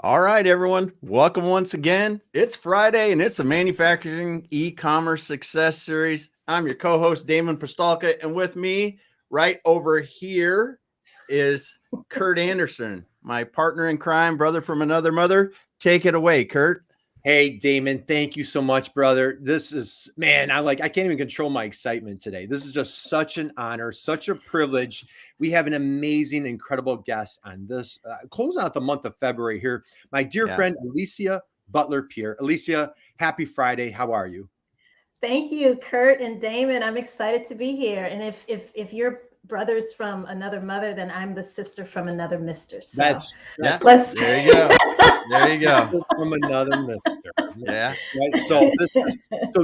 All right, everyone. Welcome once again. It's Friday and it's a Manufacturing Ecommerce Success Series. I'm your co-host, Damon Postolka, and with me right over here is Curt Anderson, my partner in crime, brother from another mother. Take it away, Curt. Hey, Damon, thank you so much, brother. This is, man, I can't even control my excitement today. This is just such an honor, such a privilege. We have an amazing, incredible guest on this, closing out the month of February here. My dear friend, Alicia Butler Pierre. Alicia, happy Friday. How are you? Thank you, Curt and Damon. I'm excited to be here. And if you're brothers from another mother, then I'm the sister from another mister. So let's there you go. There you go. From another mister. Yeah. Right. So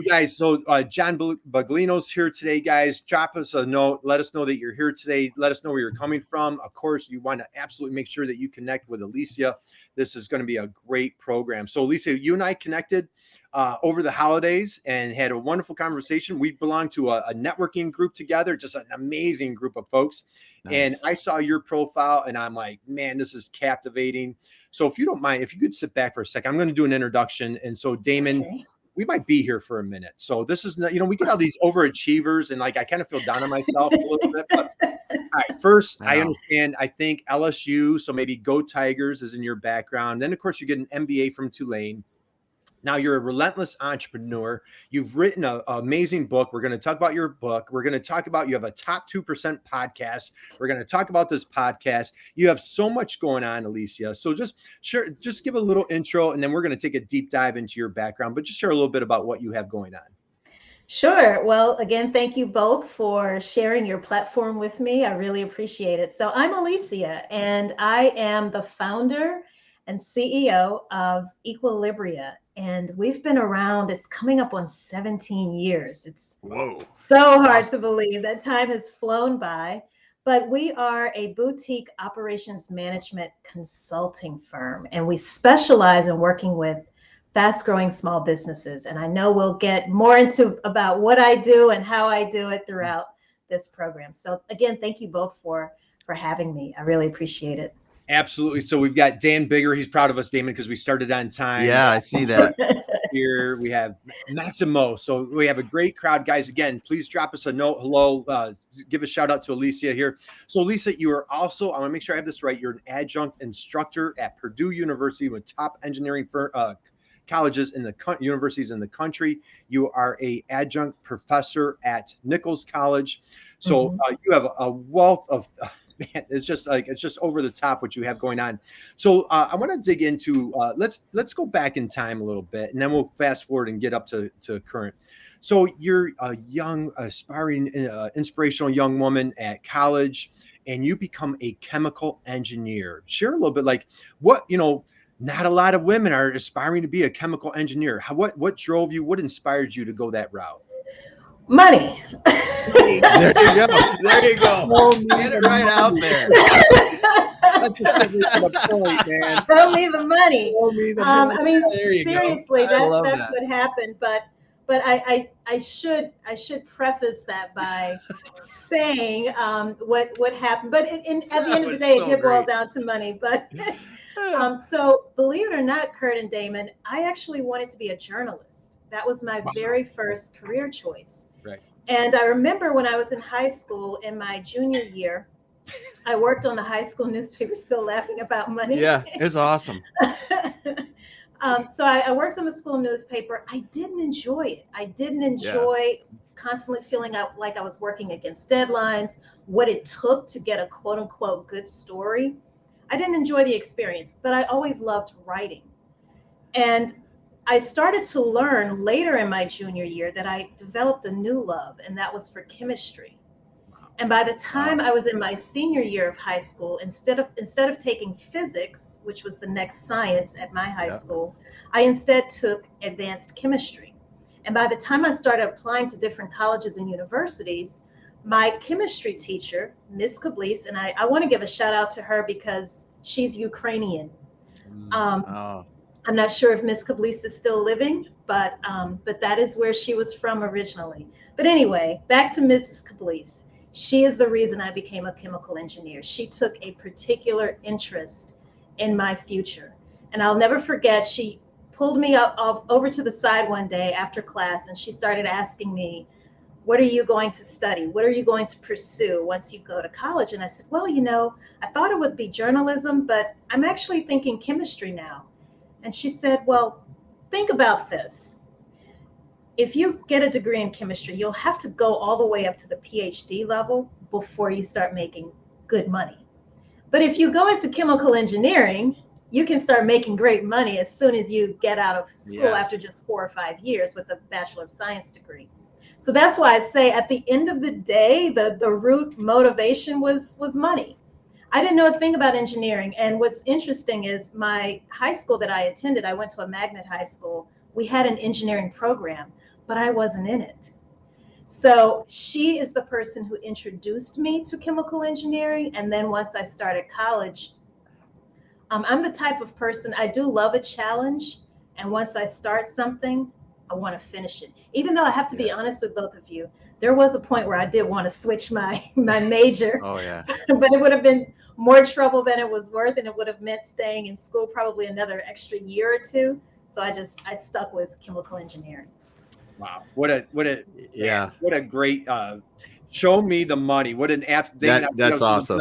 guys, John Baglino's here today, guys. Drop us a note. Let us know that you're here today. Let us know where you're coming from. Of course, you want to absolutely make sure that you connect with Alicia. This is going to be a great program. So Alicia, you and I connected over the holidays and had a wonderful conversation. We belong to a networking group together, just an amazing group of folks. Nice. And I saw your profile and I'm like, man, this is captivating. So if you don't mind, if you could sit back for a second, I'm going to do an introduction. And so Damon, we might be here for a minute. So this is, we get all these overachievers and I kind of feel down on myself a little bit. But all right, first, I understand, I think LSU, so maybe Go Tigers is in your background. Then, of course, you get an MBA from Tulane. Now you're a relentless entrepreneur. You've written an amazing book. We're going to talk about your book. We're going to talk about, you have a top 2% podcast. We're going to talk about this podcast. You have so much going on, Alicia. So just give a little intro and then we're going to take a deep dive into your background, but just share a little bit about what you have going on. Sure. Well, again, thank you both for sharing your platform with me. I really appreciate it. So I'm Alicia and I am the founder and CEO of Equilibria. And we've been around, it's coming up on 17 years. It's so hard to believe that time has flown by, but we are a boutique operations management consulting firm, and we specialize in working with fast-growing small businesses. And I know we'll get more into about what I do and how I do it throughout this program. So again, thank you both for having me. I really appreciate it. Absolutely. So we've got Dan Bigger. He's proud of us, Damon, because we started on time. Yeah, I see that. Here we have Maximo. So we have a great crowd, guys. Again, please drop us a note. Hello. Give a shout out to Alicia here. So Alicia, you are also, I want to make sure I have this right. You're an adjunct instructor at Purdue University with top engineering colleges in the universities in the country. You are a adjunct professor at Nichols College. So you have a wealth of man, it's just over the top what you have going on. So I want to dig into let's go back in time a little bit, and then we'll fast forward and get up to current. So you're a young, aspiring, inspirational young woman at college, and you become a chemical engineer. Share a little bit, like what Not a lot of women are aspiring to be a chemical engineer. What drove you? What inspired you to go that route? Money. There you go. There you go. Get it right out there. Show me the money. I mean, seriously, that's what happened. But I should preface that by saying what happened. But at the end of the day, it did boil down to money. But so believe it or not, Curt and Damon, I actually wanted to be a journalist. That was my very first career choice. Right. And I remember when I was in high school in my junior year, I worked on the high school newspaper, still laughing about money. Yeah, it's awesome. So I worked on the school newspaper. I didn't enjoy it. I didn't enjoy constantly feeling like I was working against deadlines, what it took to get a quote unquote good story. I didn't enjoy the experience, but I always loved writing. And I started to learn later in my junior year that I developed a new love, and that was for chemistry. And by the time I was in my senior year of high school, instead of taking physics, which was the next science at my high school, I instead took advanced chemistry. And by the time I started applying to different colleges and universities, my chemistry teacher, Miss Kablis, and I want to give a shout out to her because she's Ukrainian. I'm not sure if Miss Kablis is still living, but that is where she was from originally. But anyway, back to Mrs. Kablis. She is the reason I became a chemical engineer. She took a particular interest in my future. And I'll never forget, she pulled me over to the side one day after class, and she started asking me, what are you going to study? What are you going to pursue once you go to college? And I said, well, I thought it would be journalism, but I'm actually thinking chemistry now. And she said, well, think about this. If you get a degree in chemistry, you'll have to go all the way up to the PhD level before you start making good money. But if you go into chemical engineering, you can start making great money as soon as you get out of school after just 4 or 5 years with a Bachelor of Science degree. So that's why I say at the end of the day, the root motivation was money. I didn't know a thing about engineering. And what's interesting is my high school that I attended, I went to a magnet high school. We had an engineering program, but I wasn't in it. So she is the person who introduced me to chemical engineering. And then once I started college, I'm the type of person, I do love a challenge. And once I start something, I want to finish it. Even though I have to be honest with both of you, there was a point where I did want to switch my major. Oh, yeah. But it would have been more trouble than it was worth. And it would have meant staying in school probably another extra year or two. So I stuck with chemical engineering. Wow. What a great, show me the money. What an apt thing. That's awesome.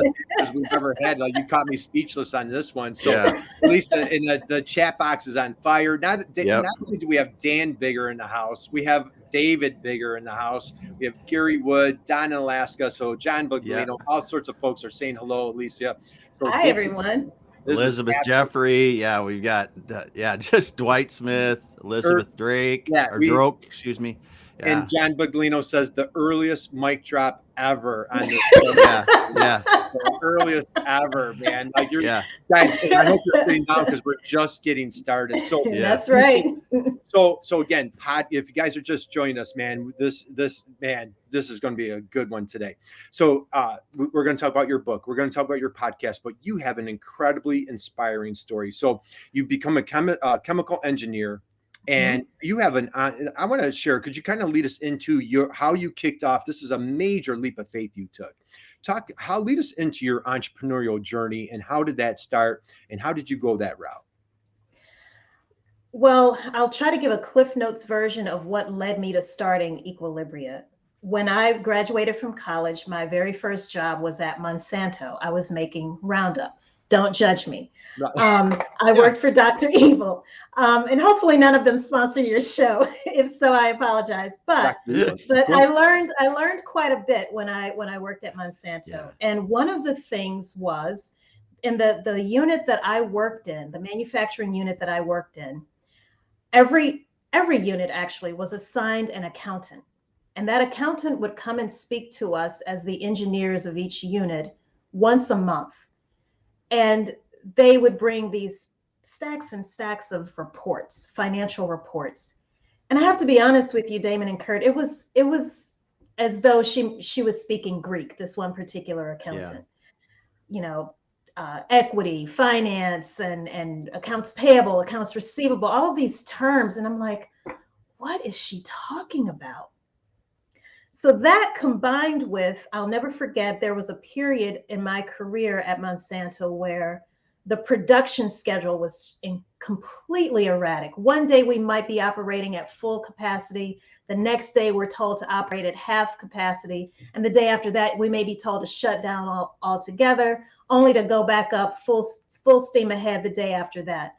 We've ever had. Like, you caught me speechless on this one. So at least in the chat box is on fire. Not only do we have Dan Bigger in the house, we have David Bigger in the house. We have Gary Wood, Don in Alaska. So John Buglino, all sorts of folks are saying hello, Alicia. So hi, everyone. Elizabeth Jeffrey. Yeah, we've got, just Dwight Smith, Elizabeth Drake, or Droke, excuse me. Yeah. And John Buglino says the earliest mic drop ever on this. The earliest ever, man. Like, guys, I hope you're sitting down because we're just getting started. So that's right. So again, if you guys are just joining us, man, this is going to be a good one today. So we're going to talk about your book. We're going to talk about your podcast, but you have an incredibly inspiring story. So you become a chemical engineer. And you have I want to share, could you kind of lead us into how you kicked off? This is a major leap of faith you took. Lead us into your entrepreneurial journey, and how did that start, and how did you go that route? Well, I'll try to give a Cliff Notes version of what led me to starting Equilibria. When I graduated from college, my very first job was at Monsanto. I was making Roundup. Don't judge me. I worked for Dr. Evil, and hopefully none of them sponsor your show. If so, I apologize. But I learned quite a bit when I worked at Monsanto. Yeah. And one of the things was in the unit that I worked in, the manufacturing unit that I worked in, every unit actually was assigned an accountant, and that accountant would come and speak to us as the engineers of each unit once a month. And they would bring these stacks and stacks of reports, financial reports. And I have to be honest with you, Damon and Curt, it was as though she was speaking Greek, this one particular accountant. Equity, finance, and accounts payable, accounts receivable, all of these terms. And I'm like, what is she talking about? So that combined with, I'll never forget, there was a period in my career at Monsanto where the production schedule was completely erratic. One day we might be operating at full capacity. The next day we're told to operate at half capacity. And the day after that, we may be told to shut down altogether, only to go back up full steam ahead the day after that.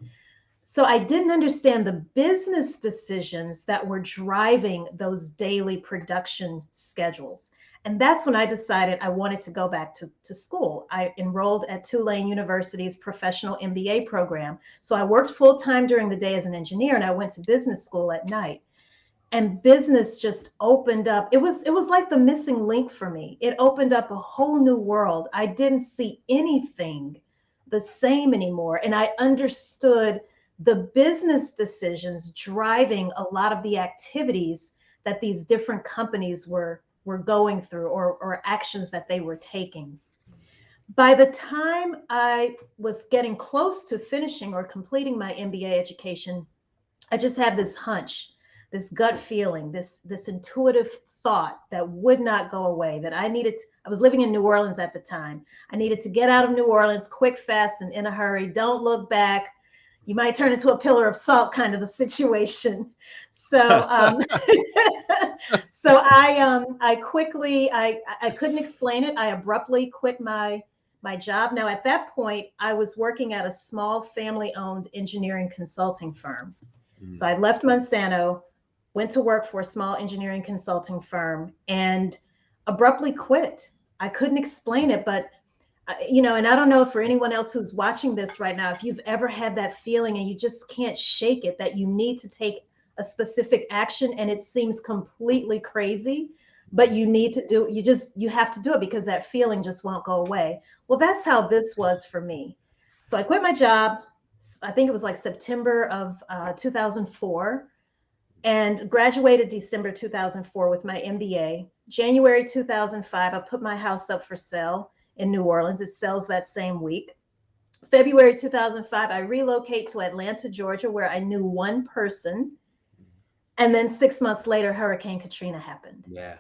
So I didn't understand the business decisions that were driving those daily production schedules. And that's when I decided I wanted to go back to school. I enrolled at Tulane University's professional MBA program. So I worked full time during the day as an engineer, and I went to business school at night. And business just opened up. It was like the missing link for me. It opened up a whole new world. I didn't see anything the same anymore. And I understood the business decisions driving a lot of the activities that these different companies were going through, or actions that they were taking. By the time I was getting close to finishing or completing my MBA education, I just had this hunch, this gut feeling, this intuitive thought that would not go away, that I was living in New Orleans at the time. I needed to get out of New Orleans quick, fast, and in a hurry. Don't look back. you might turn into a pillar of salt kind of a situation. So, so I quickly, I couldn't explain it. I abruptly quit my job. Now, at that point, I was working at a small family-owned engineering consulting firm. So I left Monsanto, went to work for a small engineering consulting firm, and abruptly quit. I couldn't explain it, but you know, and I don't know for anyone else who's watching this right now, if you've ever had that feeling and you just can't shake it, that you need to take a specific action and it seems completely crazy, but you need to do, you have to do it because that feeling just won't go away. Well, that's how this was for me. So I quit my job. I think it was like September of 2004, and graduated December 2004 with my MBA. January 2005, I put my house up for sale in New Orleans. It sells that same week. February 2005, I relocate to Atlanta, Georgia, where I knew one person. And then 6 months later, Hurricane Katrina happened. Yeah.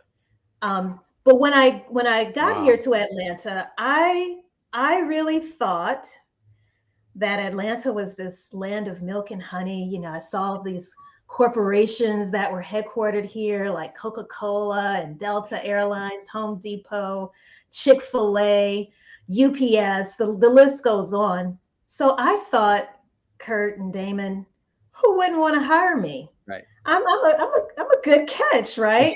But when I got here to Atlanta, I really thought that Atlanta was this land of milk and honey. You know, I saw these corporations that were headquartered here, like Coca-Cola and Delta Airlines, Home Depot, Chick-fil-A, UPS, the list goes on. So I thought, Curt and Damon, who wouldn't want to hire me? Right. I'm a good catch, right?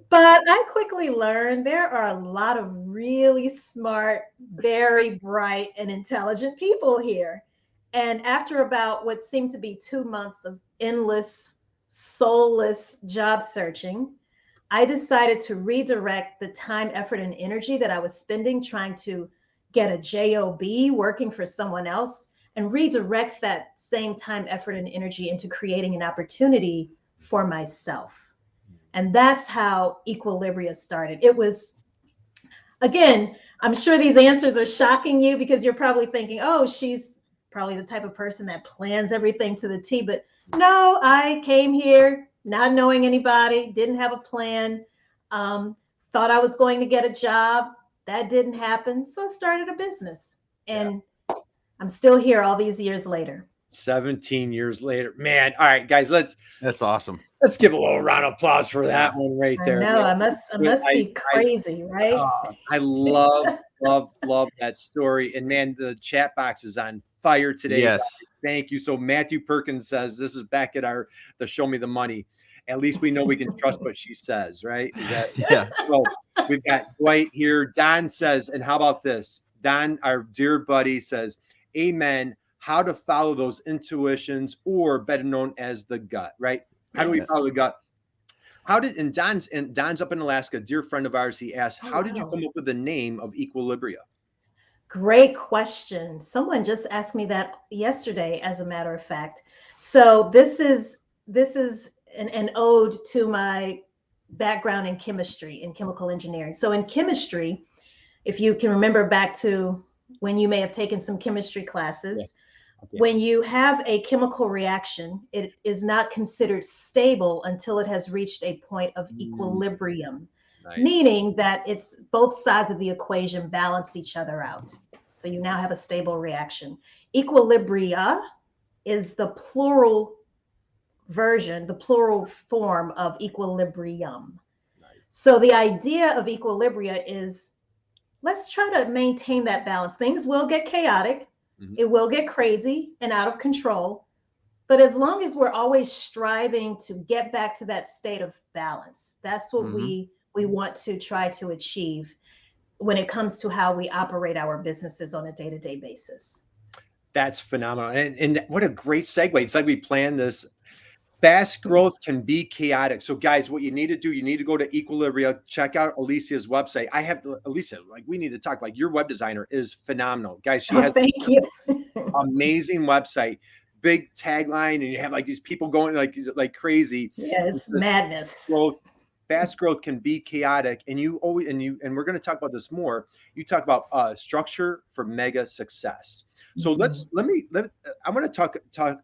But I quickly learned there are a lot of really smart, very bright and intelligent people here. And after about what seemed to be 2 months of endless, soulless job searching, I decided to redirect the time, effort, and energy that I was spending trying to get a job working for someone else, and redirect that same time, effort, and energy into creating an opportunity for myself. And that's how Equilibria started. It was, again, I'm sure these answers are shocking you because you're probably thinking, oh, she's probably the type of person that plans everything to the T. But no, I came here not knowing anybody, didn't have a plan, thought I was going to get a job. That didn't happen. So I started a business. And I'm still here all these years later. 17 years later. Man, all right, guys, That's awesome. Let's give a little round of applause for that one right there. I know, I must be crazy, right? I love that story. And man, the chat box is on fire today. Yes. Thank you. So Matthew Perkins says, this is back at the Show Me the Money. At least we know we can trust what she says, right? Is that Yeah. Well, we've got Dwight here. Don says, and how about this? Don, our dear buddy, says, amen. How to follow those intuitions, or better known as the gut, right? How do we follow the gut? And Don's up in Alaska, a dear friend of ours. He asked, how did you come up with the name of Equilibria? Great question. Someone just asked me that yesterday, as a matter of fact. So this is an ode to my background in chemistry, in chemical engineering. So in chemistry, if you can remember back to when you may have taken some chemistry classes, when you have a chemical reaction, it is not considered stable until it has reached a point of equilibrium, meaning that it's both sides of the equation balance each other out. So you now have a stable reaction. Equilibria is the plural version, the plural form of equilibrium. So the idea of Equilibria is, let's try to maintain that balance. Things will get chaotic. It will get crazy and out of control. But as long as we're always striving to get back to that state of balance, that's what we want to try to achieve when it comes to how we operate our businesses on a day-to-day basis. That's phenomenal. And what a great segue. It's like we planned this. Fast growth can be chaotic. So guys, what you need to do, you need to go to Equilibria, check out Alicia's website. Alicia, like we need to talk, like your web designer is phenomenal. Guys, she has thank you. Amazing website, big tagline, and you have like these people going like crazy. Yes, madness. Fast growth can be chaotic. And and we're going to talk about this more. You talk about structure for mega success. So I want to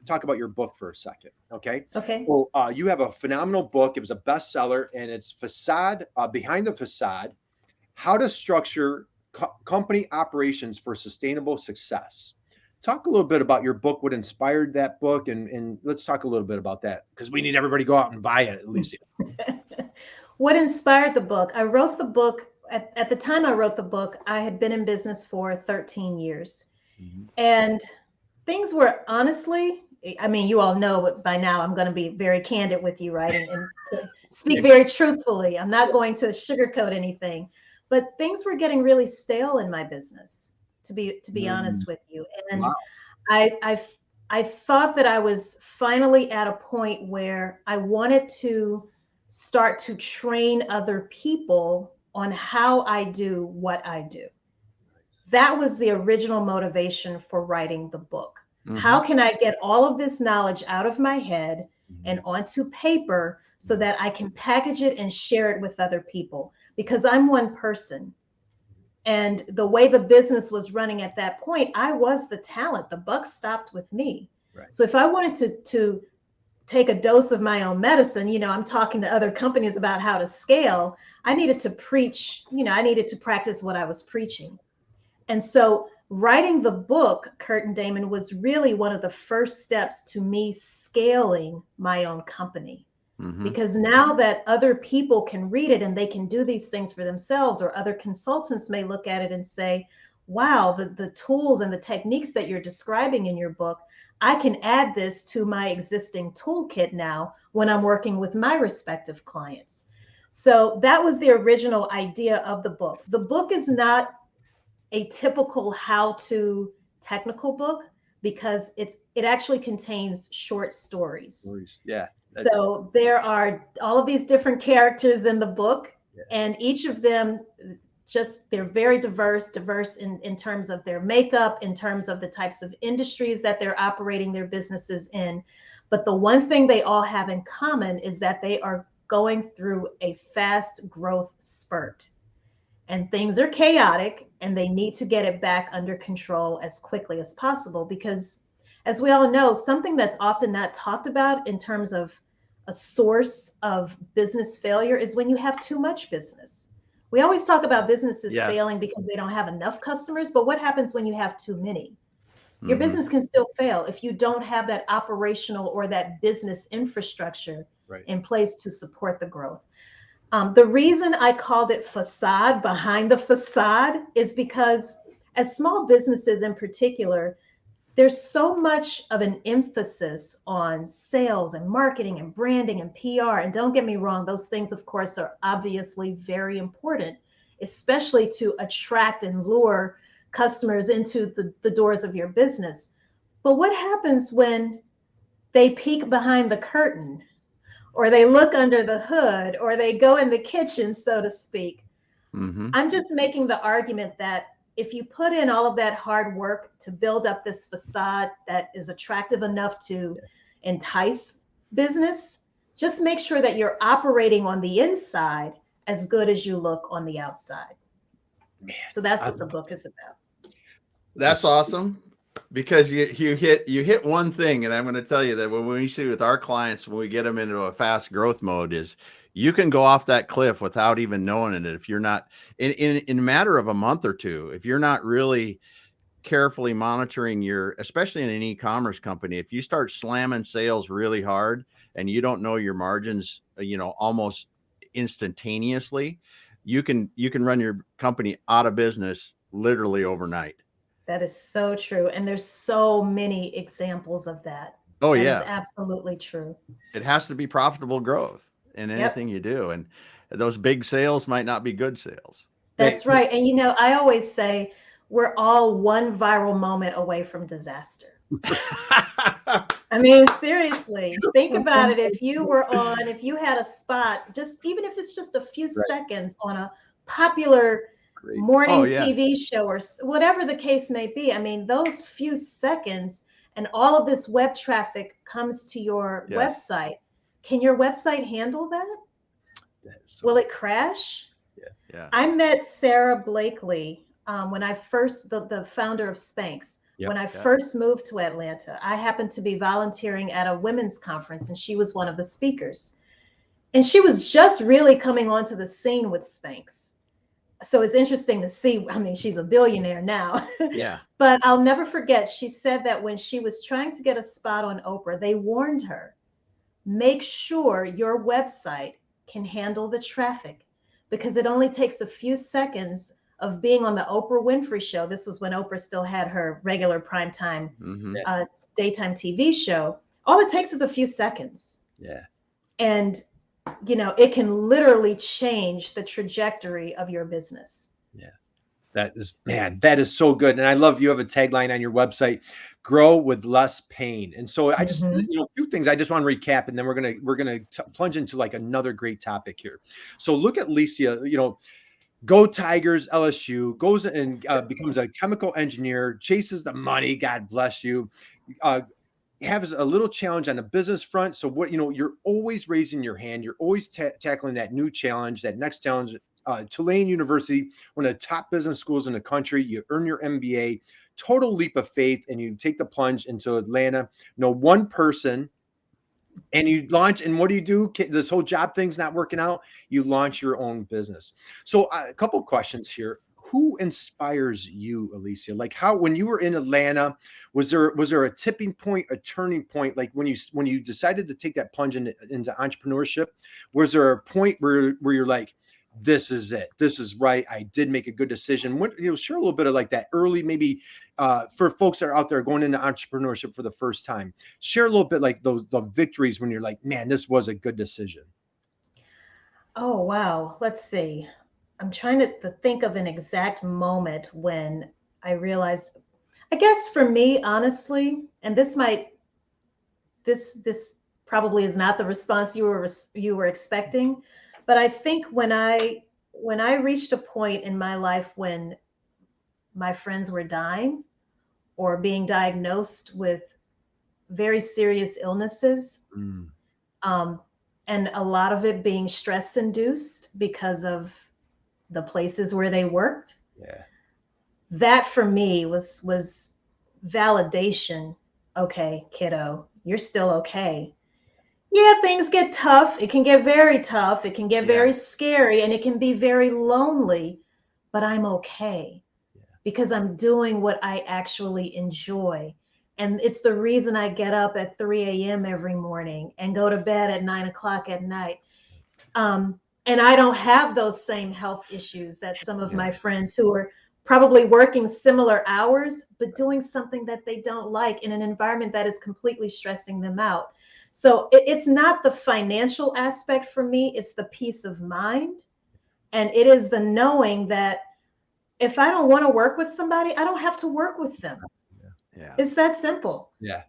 talk about your book for a second. Okay. Well, you have a phenomenal book. It was a bestseller, and it's Behind the Facade, How to Structure Company Operations for Sustainable Success. talk a little bit about your book, what inspired that book, and let's talk a little bit about that because we need everybody to go out and buy it, Alicia. What inspired the book? I wrote the book at the time I wrote the book, I had been in business for 13 years. And things were honestly, I mean, you all know by now I'm going to be very candid with you, right? And to speak very truthfully. I'm not going to sugarcoat anything, but things were getting really stale in my business, to be honest with you. And Wow. I thought that I was finally at a point where I wanted to start to train other people on how I do what I do. That was the original motivation for writing the book. How can I get all of this knowledge out of my head and onto paper so that I can package it and share it with other people? Because I'm one person. And the way the business was running at that point, I was the talent. The buck stopped with me. Right. So if I wanted to take a dose of my own medicine, you know, I'm talking to other companies about how to scale. I needed to preach, you know, I needed to practice what I was preaching. And so writing the book, Curt and Damon, was really one of the first steps to me scaling my own company. Because now that other people can read it and they can do these things for themselves, or other consultants may look at it and say, wow, the tools and the techniques that you're describing in your book, I can add this to my existing toolkit now when I'm working with my respective clients. So that was the original idea of the book. The book is not a typical how-to technical book because it actually contains short stories. Yeah. So there are all of these different characters in the book, and each of them they're very diverse in terms of their makeup, in terms of the types of industries that they're operating their businesses in. But the one thing they all have in common is that they are going through a fast growth spurt. And things are chaotic and they need to get it back under control as quickly as possible, because as we all know, something that's often not talked about in terms of a source of business failure is when you have too much business. We always talk about businesses failing because they don't have enough customers, but what happens when you have too many? Your business can still fail if you don't have that operational or that business infrastructure in place to support the growth. The reason I called it facade, behind the facade, is because as small businesses in particular, there's so much of an emphasis on sales and marketing and branding and PR. And don't get me wrong, those things, of course, are obviously very important, especially to attract and lure customers into the doors of your business. But what happens when they peek behind the curtain, or they look under the hood, or they go in the kitchen, so to speak? I'm just making the argument that if you put in all of that hard work to build up this facade that is attractive enough to entice business, just make sure that you're operating on the inside as good as you look on the outside. So that's what the book is about. That's awesome, because you hit one thing, and I'm going to tell you that when we see with our clients, when we get them into a fast growth mode, is you can go off that cliff without even knowing it. If you're not in a matter of a month or two, if you're not really carefully monitoring especially in an e-commerce company, if you start slamming sales really hard and you don't know your margins, almost instantaneously, you can run your company out of business literally overnight. That is so true. And there's so many examples of that. Oh, that yeah. is absolutely true. It has to be profitable growth in anything you do. And those big sales might not be good sales. That's right. And, I always say we're all one viral moment away from disaster. I mean, seriously, think about it. If you had a spot, even if it's just a few seconds on a popular morning TV show or whatever the case may be. I mean, those few seconds and all of this web traffic comes to your website. Can your website handle that? Will it crash? Yeah. I met Sarah Blakely when I first, the founder of Spanx. When I first moved to Atlanta, I happened to be volunteering at a women's conference, and she was one of the speakers. And she was just really coming onto the scene with Spanx. so it's interesting to see. I mean, she's a billionaire now. Yeah. But I'll never forget, she said that when she was trying to get a spot on Oprah, they warned her, make sure your website can handle the traffic, because it only takes a few seconds of being on the Oprah Winfrey Show. This was when Oprah still had her regular primetime daytime TV show. All it takes is a few seconds. Yeah. And, it can literally change the trajectory of your business. Yeah. That is so good. And I love, you have a tagline on your website, grow with less pain. And so I just, a few things I just want to recap, and then we're going to plunge into like another great topic here. So look at Alicia, go Tigers, LSU, goes and becomes a chemical engineer, chases the money. God bless you. Has a little challenge on the business front. So you're always raising your hand. You're always tackling that new challenge, that next challenge. Tulane University, one of the top business schools in the country. You earn your MBA, total leap of faith, and you take the plunge into Atlanta. One person, and you launch. And what do? This whole job thing's not working out. You launch your own business. So a couple of questions here. Who inspires you, Alicia? Like when you were in Atlanta, was there a tipping point, a turning point? Like when you decided to take that plunge into entrepreneurship, was there a point where you're like, this is it, this is right, I did make a good decision? Share a little bit of like that early, maybe for folks that are out there going into entrepreneurship for the first time, share a little bit like the victories when you're like, man, this was a good decision. Oh, wow. Let's see. I'm trying to think of an exact moment when I realized, I guess for me, honestly, and this probably is not the response you were expecting, but I think when I reached a point in my life when my friends were dying or being diagnosed with very serious illnesses, and a lot of it being stress induced because of the places where they worked. Yeah. That for me was validation. Okay, kiddo, you're still okay. Yeah, things get tough. It can get very tough. It can get very scary, and it can be very lonely, but I'm okay because I'm doing what I actually enjoy. And it's the reason I get up at 3 a.m. every morning and go to bed at 9 o'clock at night. And I don't have those same health issues that some of my friends who are probably working similar hours, but doing something that they don't like in an environment that is completely stressing them out. So it's not the financial aspect for me, it's the peace of mind. And it is the knowing that if I don't want to work with somebody, I don't have to work with them. Yeah. It's that simple. Yeah.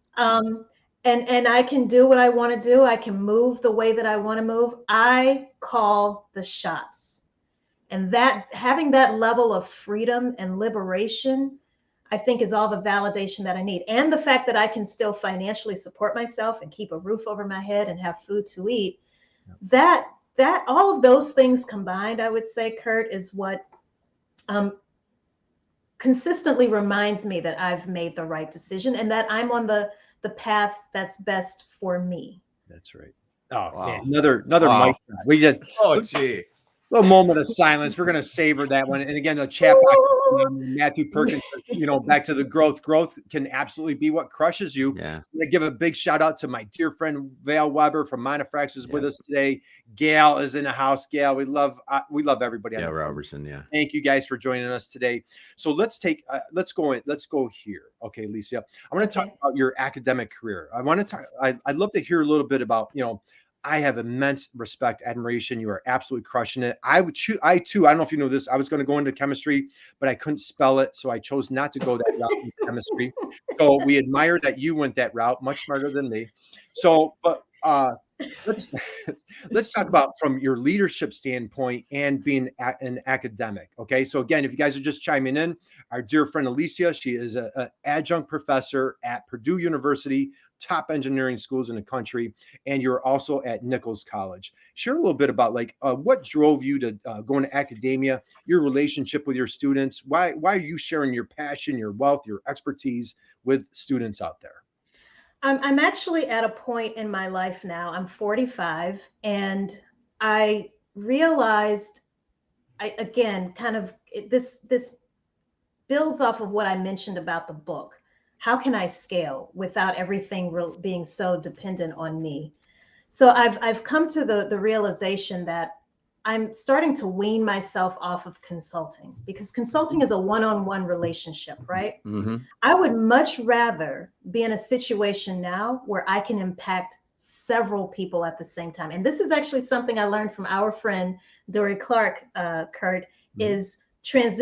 And I can do what I want to do. I can move the way that I want to move. I call the shots. And that having that level of freedom and liberation, I think is all the validation that I need. And the fact that I can still financially support myself and keep a roof over my head and have food to eat. That all of those things combined, I would say, Curt, is what consistently reminds me that I've made the right decision and that I'm on the path that's best for me. That's right. Oh, wow. Man, another mic drop. We just little moment of silence. We're going to savor that one. And again, the chat box, Matthew Perkins, back to the growth. Growth can absolutely be what crushes you. Yeah. I'm going to give a big shout out to my dear friend Val Weber from Manufacturing is with us today. Gail is in the house. Gail, we love everybody. Yeah, Robertson. Yeah. Thank you guys for joining us today. So let's go here. Okay, Alicia, I want to talk about your academic career. I'd love to hear a little bit about, I have immense respect, admiration. You are absolutely crushing it. I too, I don't know if you know this, I was going to go into chemistry, but I couldn't spell it. So I chose not to go that route in chemistry. So we admire that you went that route, much smarter than me. So, but let's talk about from your leadership standpoint and being an academic. Okay. So again, if you guys are just chiming in, our dear friend Alicia, she is an adjunct professor at Purdue University, top engineering schools in the country. And you're also at Nichols College. Share a little bit about what drove you to go into academia, your relationship with your students. Why are you sharing your passion, your wealth, your expertise with students out there? I'm actually at a point in my life now, I'm 45, and I realized again, kind of this builds off of what I mentioned about the book. How can I scale without everything being so dependent on me? So I've come to the realization that I'm starting to wean myself off of consulting, because consulting is a one-on-one relationship, right? Mm-hmm. I would much rather be in a situation now where I can impact several people at the same time. And this is actually something I learned from our friend Dory Clark, Curt, is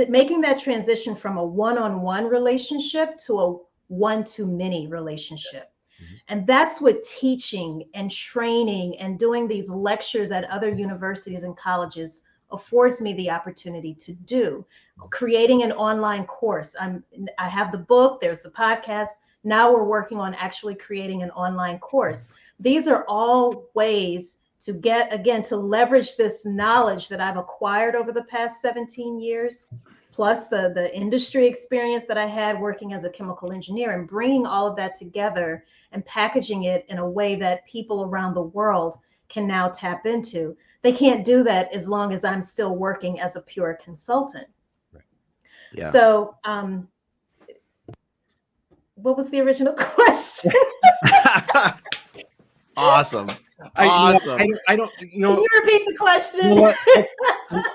making that transition from a one-on-one relationship to a one-to-many relationship. And that's what teaching and training and doing these lectures at other universities and colleges affords me the opportunity to do. Creating an online course. I have the book, there's the podcast. Now we're working on actually creating an online course. These are all ways to get, again, to leverage this knowledge that I've acquired over the past 17 years, plus the industry experience that I had working as a chemical engineer, and bringing all of that together and packaging it in a way that people around the world can now tap into. They can't do that as long as I'm still working as a pure consultant. Right. Yeah. So, what was the original question? Awesome. Awesome. I don't. Can you repeat the question? You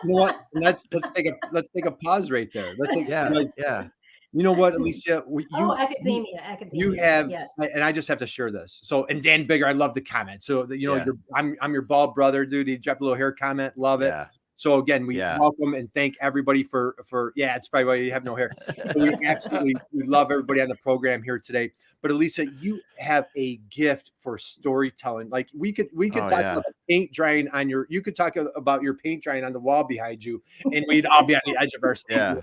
know what? Let's take a pause right there. Let's take, yeah. You know what, Alicia? Academia. You have, yes. and I just have to share this. So, and Dan Bigger, I love the comment. So, Yeah. I'm your bald brother, dude. He dropped a little hair comment. Love it. Yeah. So again, we welcome and thank everybody for it's probably why you have no hair. So we love everybody on the program here today. But Alicia, you have a gift for storytelling. Like we could talk about paint drying on your. You could talk about your paint drying on the wall behind you, and we'd all be on the edge of our seat. Yeah.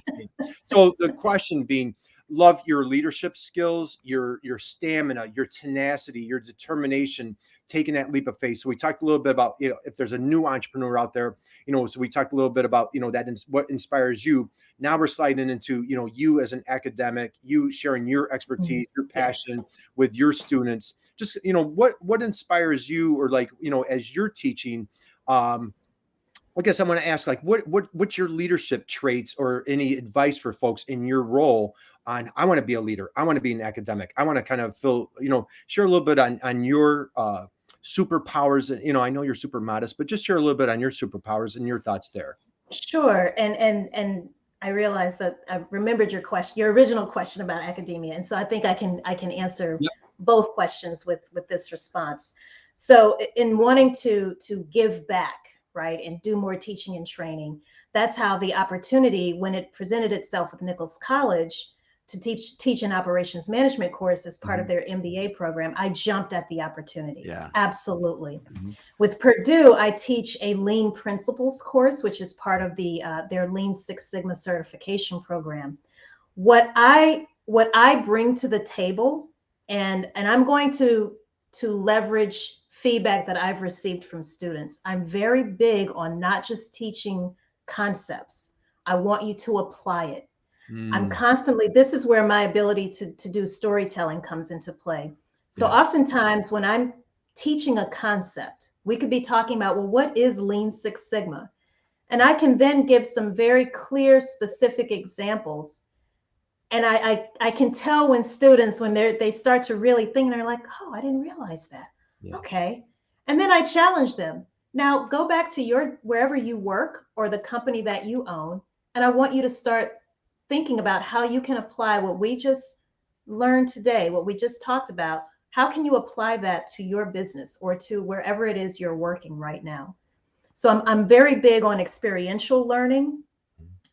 So the question being, love your leadership skills, your stamina, your tenacity, your determination, taking that leap of faith. So we talked a little bit about, if there's a new entrepreneur out there, so we talked a little bit about, what inspires you. Now we're sliding into, you as an academic, you sharing your expertise, your passion with your students. Just, what inspires you, or as you're teaching, I guess I want to ask, what's your leadership traits or any advice for folks in your role on, I want to be a leader, I want to be an academic, I want to kind of share a little bit on your superpowers. And, I know you're super modest, but just share a little bit on your superpowers and your thoughts there. Sure. And I realized that I remembered your original question about academia. And so I think I can answer both questions with this response. So in wanting to give back, right, and do more teaching and training, that's how the opportunity, when it presented itself with Nichols College to teach an operations management course as part of their MBA program, I jumped at the opportunity. Yeah, absolutely. With Purdue, I teach a lean principles course, which is part of their Lean Six Sigma certification program. What I bring to the table, and I'm going to leverage feedback that I've received from students. I'm very big on not just teaching concepts. I want you to apply it. I'm constantly, this is where my ability to do storytelling comes into play. So oftentimes when I'm teaching a concept, we could be talking about, well, what is Lean Six Sigma? And I can then give some very clear, specific examples. And I can tell when students, when they start to really think, they're like, oh, I didn't realize that. Yeah. Okay. And then I challenge them. Now go back to wherever you work or the company that you own. And I want you to start thinking about how you can apply what we just learned today, what we just talked about. How can you apply that to your business or to wherever it is you're working right now? So I'm very big on experiential learning.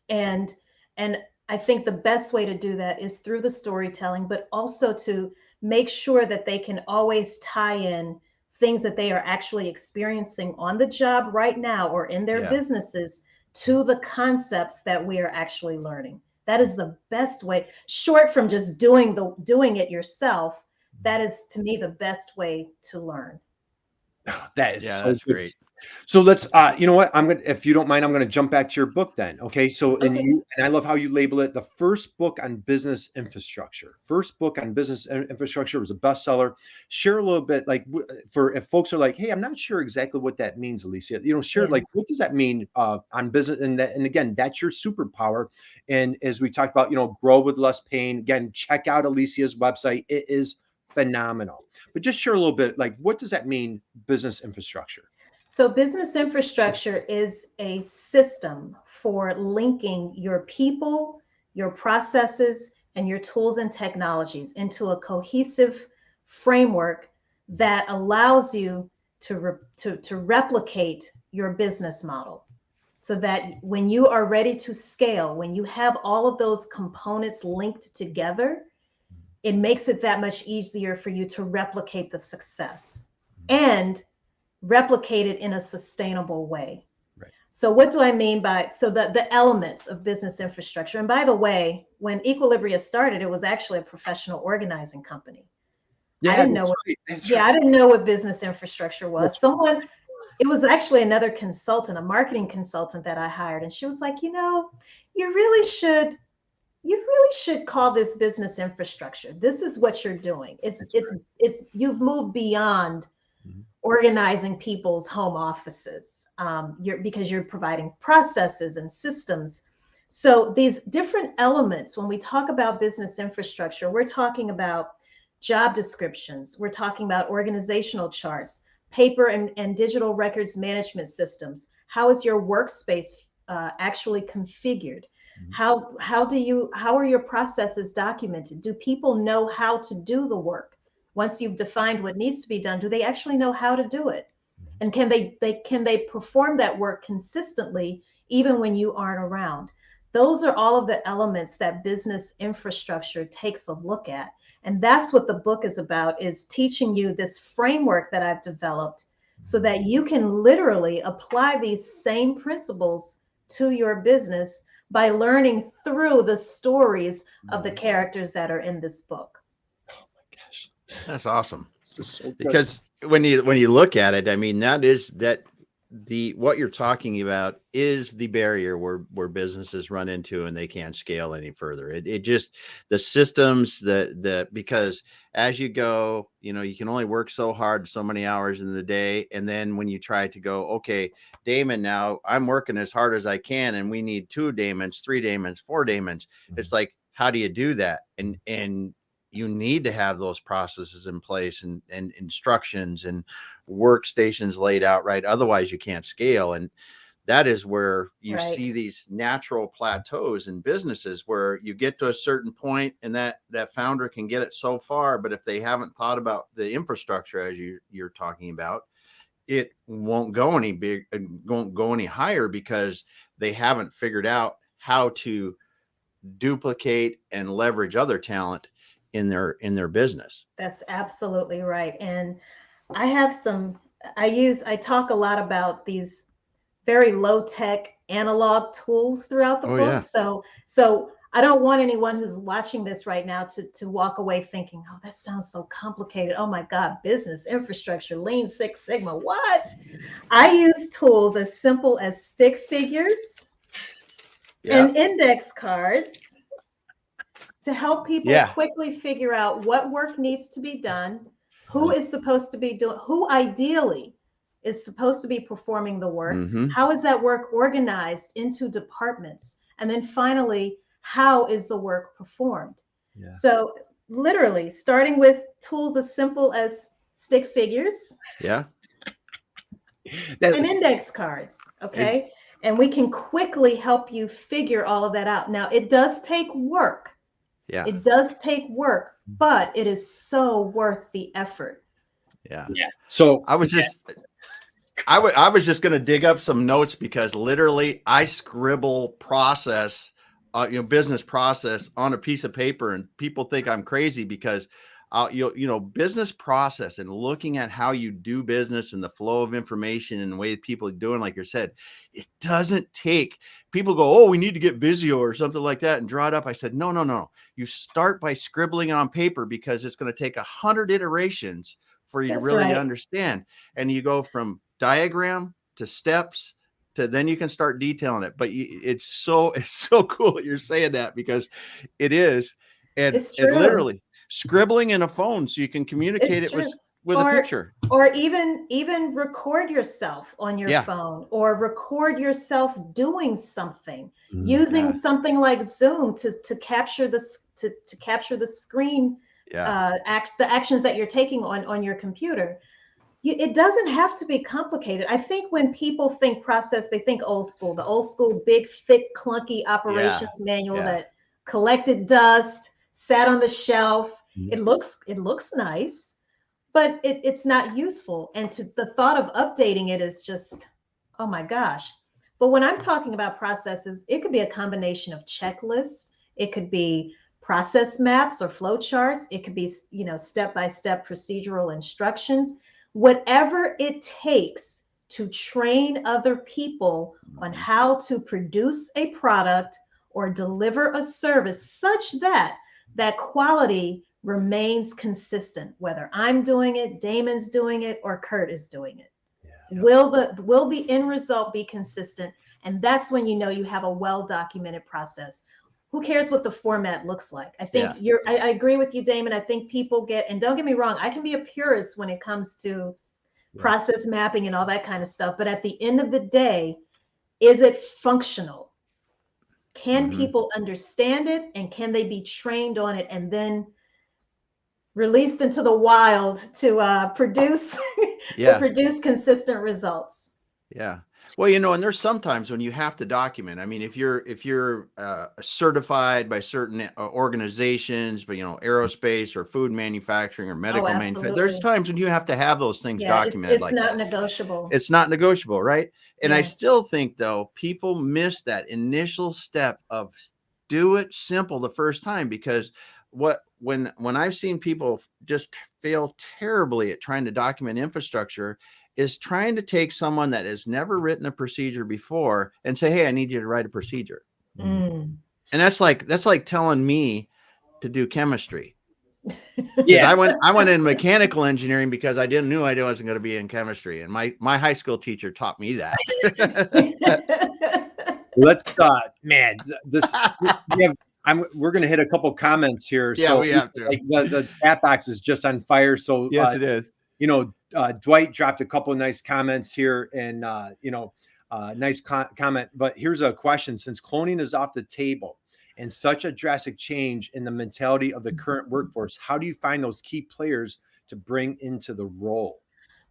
And I think the best way to do that is through the storytelling, but also to make sure that they can always tie in things that they are actually experiencing on the job right now or in their businesses to the concepts that we are actually learning. That is the best way, short from just doing it yourself. That is, to me, the best way to learn. That is Yeah, so that's good. great. So let's, you know what? If you don't mind, I'm going to jump back to your book then. Okay. So, Okay. and I love how you label it. The first book on business infrastructure. First book on business infrastructure was a bestseller. Share a little bit, like for if folks are like, hey, I'm not sure exactly what that means, Alicia. Share Yeah. like what does that mean on business? And again, that's your superpower. And as we talked about, grow with less pain. Again, check out Alicia's website. It is phenomenal. But just share a little bit, like what does that mean, business infrastructure? So, business infrastructure is a system for linking your people, your processes, and your tools and technologies into a cohesive framework that allows you to replicate your business model. So that when you are ready to scale, when you have all of those components linked together, it makes it that much easier for you to replicate the success and replicate it in a sustainable way. Right. So what do I mean by, so the elements of business infrastructure? And by the way, when Equilibria started, it was actually a professional organizing company. Yeah, I didn't know what, I didn't know what business infrastructure was. It was actually another consultant, a marketing consultant that I hired. And she was like, you really should call this business infrastructure. This is what you're doing. You've moved beyond organizing people's home offices, because you're providing processes and systems. So these different elements, when we talk about business infrastructure, we're talking about job descriptions, we're talking about organizational charts, paper and digital records management systems. How is your workspace actually configured? How are your processes documented? Do people know how to do the work? Once you've defined what needs to be done, do they actually know how to do it? And can they perform that work consistently even when you aren't around? Those are all of the elements that business infrastructure takes a look at. And that's what the book is about, is teaching you this framework that I've developed so that you can literally apply these same principles to your business by learning through the stories of the characters that are in this book. That's awesome. So Because when you look at it, I mean, what you're talking about is the barrier where businesses run into and they can't scale any further. It just, the systems because as you go, you can only work so hard, so many hours in the day. And then when you try to go, okay, Damon, now I'm working as hard as I can, and we need 2 Damons, 3 Damons, 4 Damons. It's like, how do you do that? And you need to have those processes in place and instructions and workstations laid out right. Otherwise you can't scale. And that is where you see these natural plateaus in businesses where you get to a certain point and that founder can get it so far. But if they haven't thought about the infrastructure, as you're talking about, it won't go any big and won't go any higher because they haven't figured out how to duplicate and leverage other talent in their business. That's absolutely right. And I talk a lot about these very low tech analog tools throughout the book. Yeah. So I don't want anyone who's watching this right now to walk away thinking, oh, that sounds so complicated. Oh my God, business infrastructure, Lean Six Sigma. What? I use tools as simple as stick figures and index cards to help people quickly figure out what work needs to be done, who is supposed to be doing, who ideally is supposed to be performing the work, how is that work organized into departments, and then finally, how is the work performed? Yeah. So literally starting with tools as simple as stick figures and index cards, okay? And we can quickly help you figure all of that out. Now, it does take work. Yeah. It does take work, but it is so worth the effort. Yeah. Yeah. So I was just going to dig up some notes because literally I scribble process, business process on a piece of paper, and people think I'm crazy because business process and looking at how you do business and the flow of information and the way people are doing, like you said, it doesn't take, people go, oh, we need to get Visio or something like that and draw it up. I said, no. You start by scribbling on paper because it's going to take 100 iterations for you to That's really right. understand. And you go from diagram to steps to then you can start detailing it. But it's so cool that you're saying that, because it is. And It's true. literally scribbling in a phone so you can communicate It's it true. with a picture. Or even record yourself on your phone, or record yourself doing something, using something like Zoom to capture to capture the screen, the actions that you're taking on your computer. It doesn't have to be complicated. I think when people think process, they think old school, the old school, big, thick, clunky operations manual that collected dust, sat on the shelf. It looks nice, but it's not useful. And the thought of updating it is just, oh my gosh. But when I'm talking about processes, it could be a combination of checklists. It could be process maps or flow charts. It could be, step-by-step procedural instructions, whatever it takes to train other people on how to produce a product or deliver a service such that that quality remains consistent, whether I'm doing it, Damon's doing it, or Curt is doing it. Will the end result be consistent? And that's when you know you have a well-documented process. Who cares what the format looks like? I think I agree with you, Damon. I think people and don't get me wrong, I can be a purist when it comes to process mapping and all that kind of stuff. But at the end of the day, is it functional? Can people understand it, and can they be trained on it and then released into the wild to produce produce consistent results? Yeah. Well, and there's sometimes when you have to document. I mean, if you're certified by certain organizations, but aerospace or food manufacturing or medical manufacturing, there's times when you have to have those things documented. It's not negotiable. It's not negotiable, right? And I still think, though, people miss that initial step of do it simple the first time, because when I've seen people just fail terribly at trying to document infrastructure is trying to take someone that has never written a procedure before and say, hey, I need you to write a procedure. And that's like telling me to do chemistry. I went in mechanical engineering because I knew I wasn't going to be in chemistry. And my high school teacher taught me that. Let's we're going to hit a couple comments here. Yeah, so we have to. Like the chat box is just on fire. So yes, it is. Dwight dropped a couple of nice comments here, and nice comment. But here's a question: since cloning is off the table and such a drastic change in the mentality of the current workforce, how do you find those key players to bring into the role?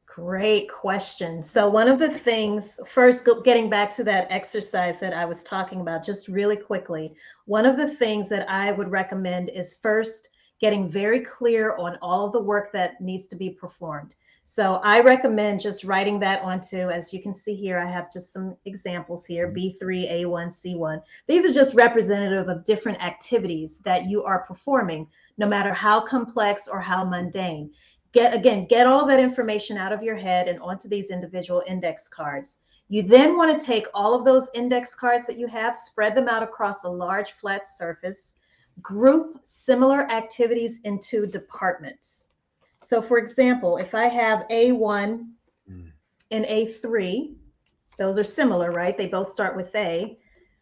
Great question. So one of the things, first getting back to that exercise that I was talking about, just really quickly, one of the things that I would recommend is first getting very clear on all of the work that needs to be performed. So I recommend just writing that onto, as you can see here, I have just some examples here, B3, A1, C1. These are just representative of different activities that you are performing, no matter how complex or how mundane. Get all of that information out of your head and onto these individual index cards. You then want to take all of those index cards that you have, spread them out across a large flat surface, group similar activities into departments. So for example, if I have A1 and A3, those are similar, right? They both start with A.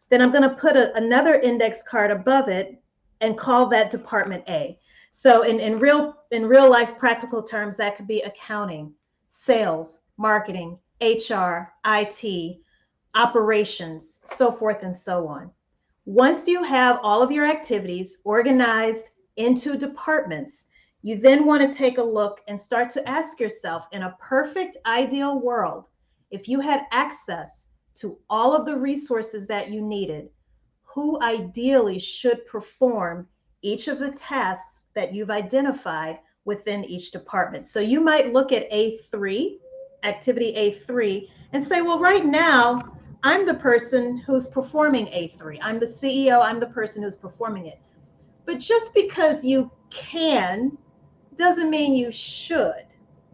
Then I'm going to put another index card above it and call that department A. So in real life practical terms, that could be accounting, sales, marketing, HR, IT, operations, so forth and so on. Once you have all of your activities organized into departments, you then want to take a look and start to ask yourself, in a perfect ideal world, if you had access to all of the resources that you needed, who ideally should perform each of the tasks that you've identified within each department? So you might look at A3, activity A3, and say, well, right now, I'm the person who's performing A3. I'm the CEO, I'm the person who's performing it. But just because you can doesn't mean you should.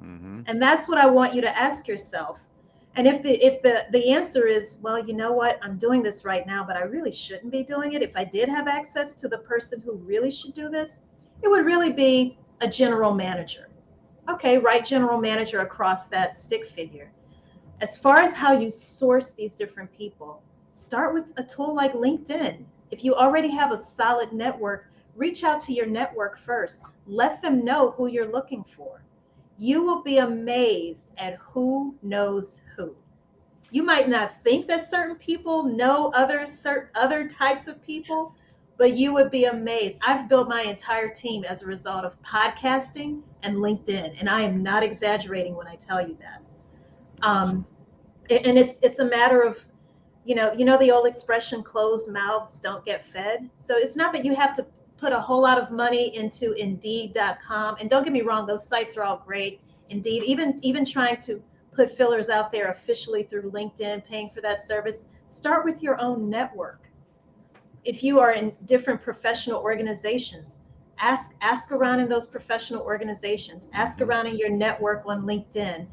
And that's what I want you to ask yourself. And if the answer is, well, you know what, I'm doing this right now, but I really shouldn't be doing it. If I did have access to the person who really should do this, it would really be a general manager. Okay, write general manager across that stick figure. As far as how you source these different people, start with a tool like LinkedIn. If you already have a solid network, reach out to your network first. Let them know who you're looking for. You will be amazed at who knows who. You might not think that certain people know other types of people, but you would be amazed. I've built my entire team as a result of podcasting and LinkedIn, and I am not exaggerating when I tell you that. And it's a matter of, the old expression, closed mouths don't get fed. So it's not that you have to put a whole lot of money into Indeed.com. And don't get me wrong, those sites are all great. Indeed, even trying to put fillers out there officially through LinkedIn, paying for that service, start with your own network. If you are in different professional organizations, ask around in those professional organizations, ask around in your network on LinkedIn.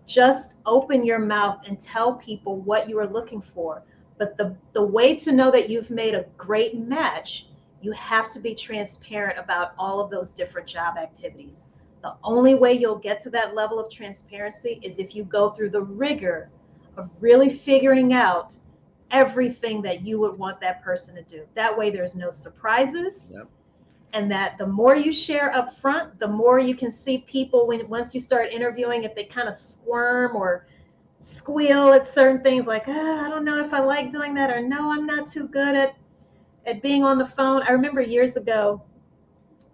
Just open your mouth and tell people what you are looking for. But the way to know that you've made a great match, you have to be transparent about all of those different job activities. The only way you'll get to that level of transparency is if you go through the rigor of really figuring out everything that you would want that person to do. That way there's no surprises. Yep. And that the more you share up front, the more you can see people once you start interviewing, if they kind of squirm or squeal at certain things like, I don't know if I like doing that, or no, I'm not too good at being on the phone. I remember years ago,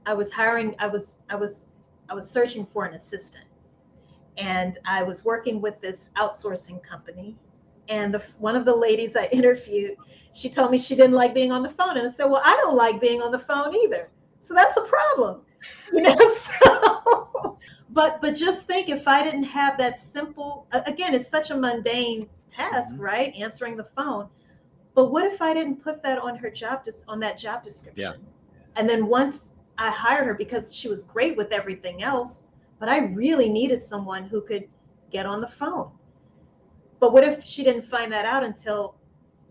I was searching for an assistant, and I was working with this outsourcing company. And one of the ladies I interviewed, she told me she didn't like being on the phone. And I said, well, I don't like being on the phone either. So that's a problem, so, but just think, if I didn't have that simple, again, it's such a mundane task, right? Answering the phone. But what if I didn't put that on her on that job description? Yeah. And then once I hired her, because she was great with everything else, but I really needed someone who could get on the phone. But what if she didn't find that out until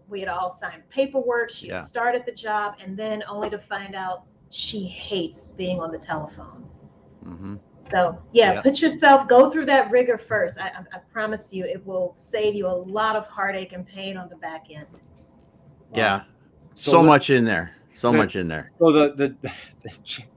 we had all signed paperwork, she had started the job, and then only to find out she hates being on the telephone. So go through that rigor first. I promise you, it will save you a lot of heartache and pain on the back end. Yeah. So much in there. So much in there. So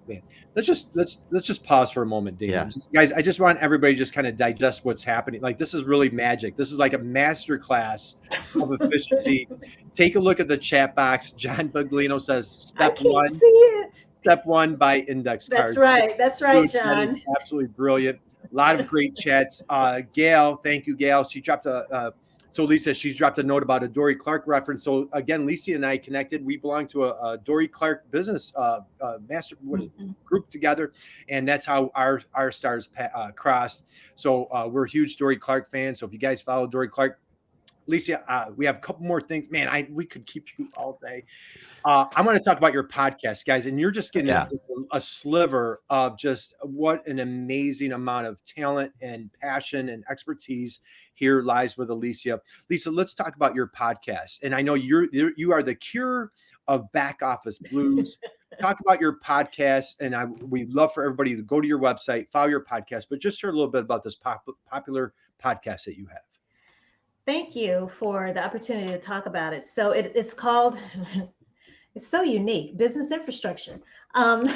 man, let's just pause for a moment, Dave. Yeah. Guys, I just want everybody to just kind of digest what's happening. Like, this is really magic. This is like a master class of efficiency. Take a look at the chat box. John Baglino says, step one, buy index cards. That's right, John. That is absolutely brilliant. A lot of great chats. Gail, thank you, Gail. She dropped so Lisa, she's dropped a note about a Dory Clark reference. So again, Lisa and I connected. We belong to a Dory Clark business master group together, and that's how our stars crossed. So we're huge Dory Clark fans. So if you guys follow Dory Clark, Alicia, we have a couple more things. Man, we could keep you all day. I want to talk about your podcast, guys, and you're just getting a sliver of just what an amazing amount of talent and passion and expertise here lies with Alicia. Lisa, let's talk about your podcast. And I know you are the cure of back office blues. Talk about your podcast, and we'd love for everybody to go to your website, follow your podcast, but just share a little bit about this popular podcast that you have. Thank you for the opportunity to talk about it. So it's called, it's so unique, Business Infrastructure. But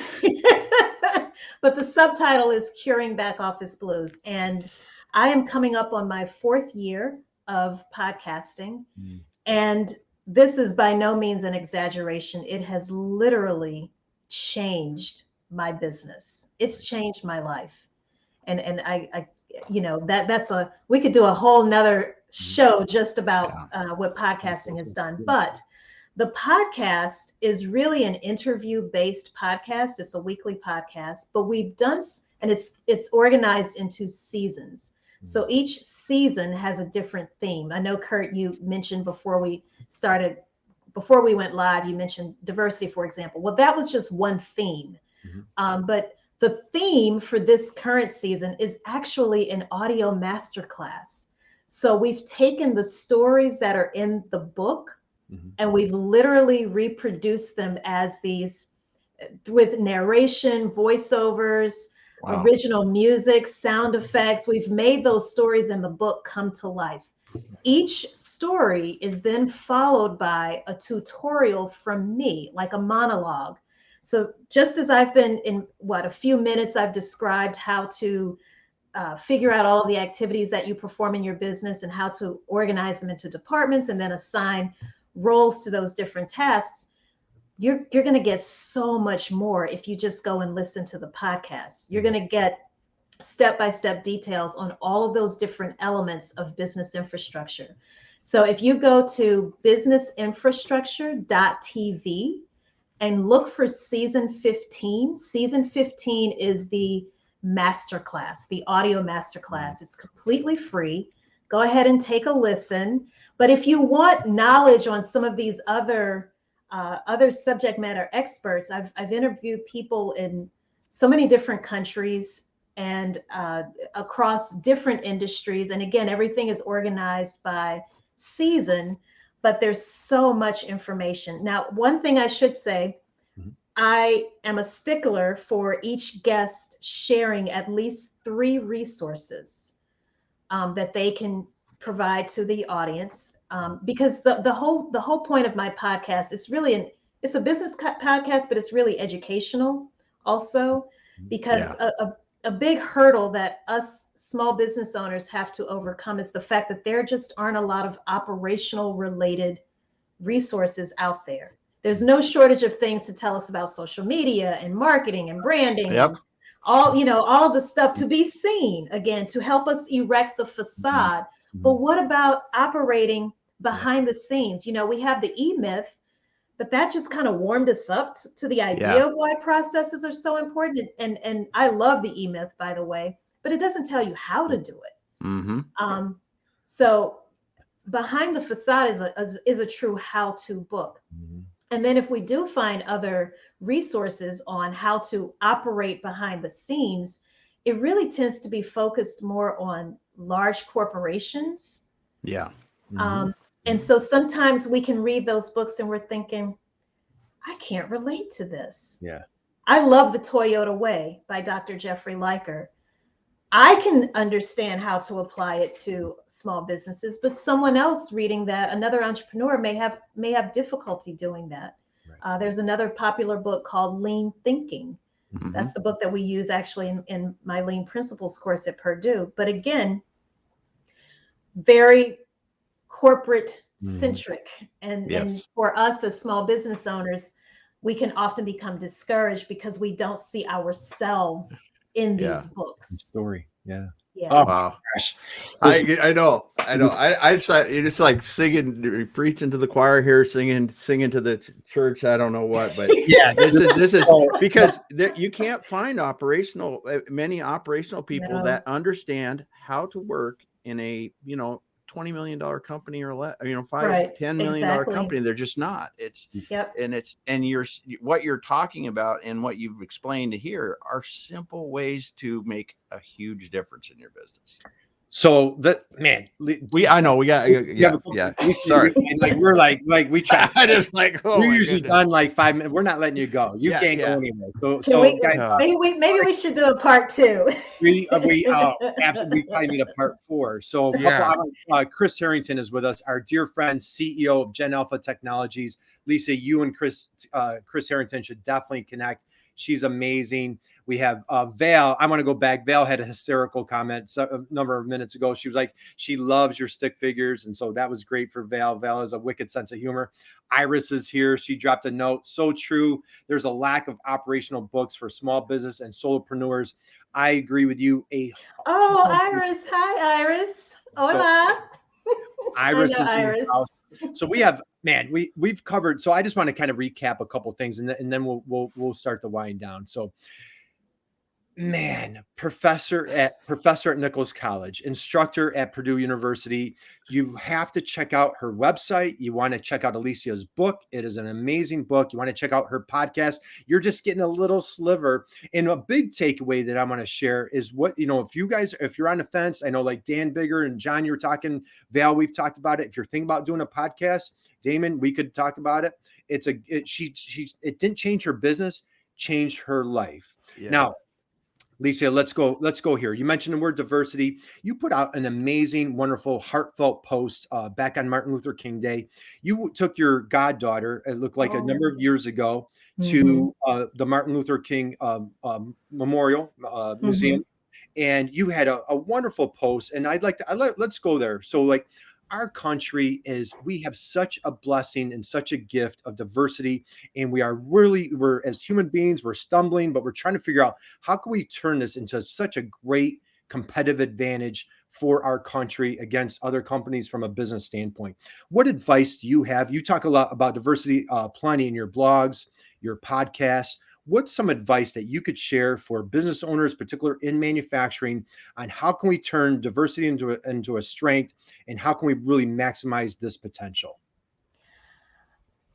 the subtitle is Curing Back Office Blues. And I am coming up on my 4th year of podcasting. And this is by no means an exaggeration. It has literally changed my business. It's changed my life. And I we could do a whole nother show just about what podcasting has done. But the podcast is really an interview-based podcast. It's a weekly podcast, but we've done, and it's organized into seasons. So each season has a different theme. I know, Curt, you mentioned before we went live, you mentioned diversity, for example. Well, that was just one theme. But the theme for this current season is actually an audio masterclass. So we've taken the stories that are in the book and we've literally reproduced them as these, with narration, voiceovers, Wow. original music, sound effects. We've made those stories in the book come to life. Each story is then followed by a tutorial from me, like a monologue. So just as I've been in a few minutes, I've described how to figure out all of the activities that you perform in your business and how to organize them into departments and then assign roles to those different tasks. You're going to get so much more if you just go and listen to the podcast. You're going to get step-by-step details on all of those different elements of business infrastructure. So if you go to businessinfrastructure.tv and look for season 15 is the masterclass, the audio masterclass. It's completely free. Go ahead and take a listen. But if you want knowledge on some of these other subject matter experts, I've interviewed people in so many different countries and across different industries. And again, everything is organized by season, but there's so much information. Now, one thing I should say, I am a stickler for each guest sharing at least 3 resources that they can provide to the audience, because the whole point of my podcast is really it's a business podcast, but it's really educational also, because a big hurdle that us small business owners have to overcome is the fact that there just aren't a lot of operational related resources out there. There's no shortage of things to tell us about social media and marketing and branding and all the stuff to be seen, again, to help us erect the facade. But what about operating behind the scenes? We have the E-Myth, but that just kind of warmed us up to the idea of why processes are so important. And I love the E-Myth, by the way, but it doesn't tell you how to do it. So behind the facade is a true how-to book. And then if we do find other resources on how to operate behind the scenes, it really tends to be focused more on large corporations. And so sometimes we can read those books and we're thinking, I can't relate to this. I love The Toyota Way by Dr. Jeffrey Liker. I can understand how to apply it to small businesses, but someone else reading that, another entrepreneur may have difficulty doing that. There's another popular book called Lean Thinking. That's the book that we use actually in my Lean Principles course at Purdue. But again, very corporate centric. And for us as small business owners, we can often become discouraged because we don't see ourselves in these books. Story. Oh wow. Gosh. I know. I it's like singing, preaching to the choir here, singing to the church. I don't know what, but this is because you can't find many operational people that understand how to work in a $20 million company or less, $10 million company. They're just not. It's what you're talking about and what you've explained here are simple ways to make a huge difference in your business. So I know we got sorry. Like we try. I just we're usually done like 5 minutes. We're not letting you go. You can't go anywhere. Maybe we should do a part 2. we absolutely probably need a part 4. So Chris Harrington is with us, our dear friend, CEO of Gen Alpha Technologies. Lisa, you and Chris Harrington should definitely connect. She's amazing. We have Val. I want to go back. Val had a hysterical comment a number of minutes ago. She was like, she loves your stick figures. And so that was great for Val. Val has a wicked sense of humor. Iris is here. She dropped a note. So true. There's a lack of operational books for small business and solopreneurs. I agree with you. Iris. Hi, Iris. Hola. So, Iris is Iris. in the house. So we have, we've covered. So I just want to kind of recap a couple of things, and then we'll start the wind down. So, professor at Nichols College, instructor at Purdue University. You have to check out her website. You want to check out Alicia's book. It is an amazing book. You want to check out her podcast. You're just getting a little sliver. And a big takeaway that I want to share is what, if you're on the fence, I know like Dan Bigger and John, you were talking, Val, we've talked about it. If you're thinking about doing a podcast, Damon, we could talk about it. It didn't change her business, changed her life. Now, Alicia, let's go here. You mentioned the word diversity. You put out an amazing, wonderful, heartfelt post back on Martin Luther King Day. You took your goddaughter, it looked like a number of years ago, to the Martin Luther King Memorial Museum, and you had a wonderful post. And let's go there. So like, our country we have such a blessing and such a gift of diversity. And we're as human beings, we're stumbling, but we're trying to figure out how can we turn this into such a great competitive advantage for our country against other companies from a business standpoint. What advice do you have? You talk a lot about diversity, plenty in your blogs, your podcasts. What's some advice that you could share for business owners, particularly in manufacturing, on how can we turn diversity into a strength, and how can we really maximize this potential?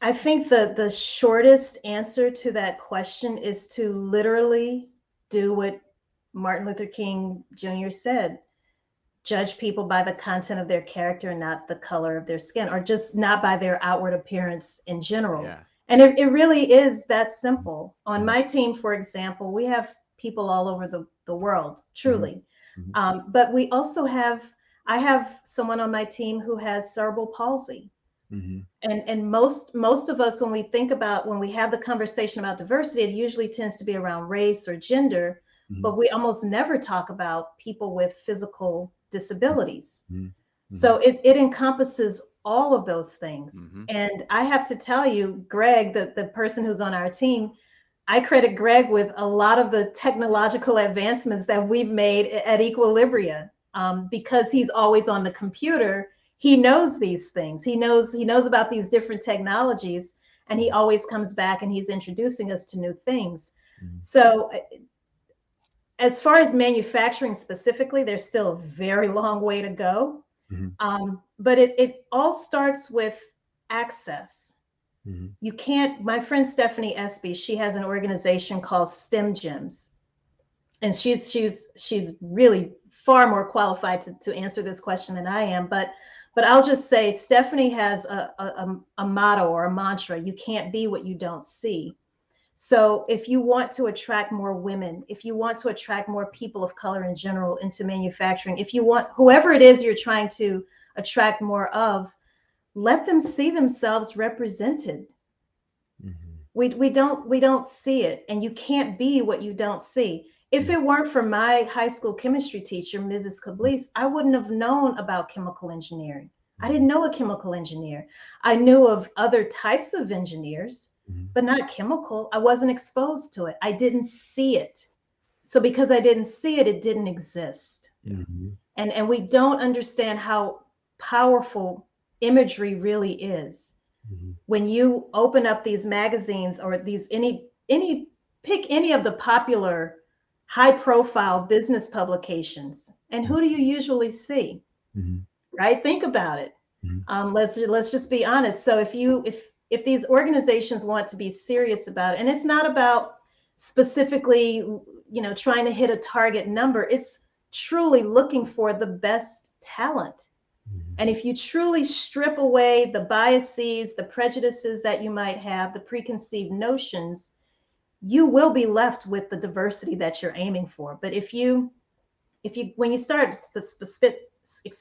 I think the shortest answer to that question is to literally do what Martin Luther King Jr. said: judge people by the content of their character, not the color of their skin, or just not by their outward appearance in general. Yeah. And it really is that simple. On my team, for example, we have people all over the world, truly. But we also I have someone on my team who has cerebral palsy. And most of us, when we have the conversation about diversity, it usually tends to be around race or gender, but we almost never talk about people with physical disabilities. So it encompasses all of those things. And I have to tell you, Greg, the person who's on our team, I credit Greg with a lot of the technological advancements that we've made at Equilibria, because he's always on the computer. He knows these things. He knows about these different technologies, and he always comes back and he's introducing us to new things. So as far as manufacturing specifically, there's still a very long way to go. But it all starts with access. You can't, my friend Stephanie Espy, she has an organization called STEM Gems. And she's really far more qualified to answer this question than I am. But I'll just say Stephanie has a motto or a mantra: you can't be what you don't see. So if you want to attract more women, if you want to attract more people of color in general into manufacturing, if you want whoever it is you're trying to attract more of, let them see themselves represented. We don't see it, and you can't be what you don't see. If it weren't for my high school chemistry teacher, Mrs. Kablis, I wouldn't have known about chemical engineering. I didn't know a chemical engineer. I knew of other types of engineers, but not chemical. I wasn't exposed to it. I didn't see it. So because I didn't see it, it didn't exist. And we don't understand how powerful imagery really is. When you open up these magazines or pick any of the popular high profile business publications, and who do you usually see? Right? Think about it. Let's just be honest. So if these organizations want to be serious about it, and it's not about specifically, trying to hit a target number, it's truly looking for the best talent. And if you truly strip away the biases, the prejudices that you might have, the preconceived notions, you will be left with the diversity that you're aiming for. But when you start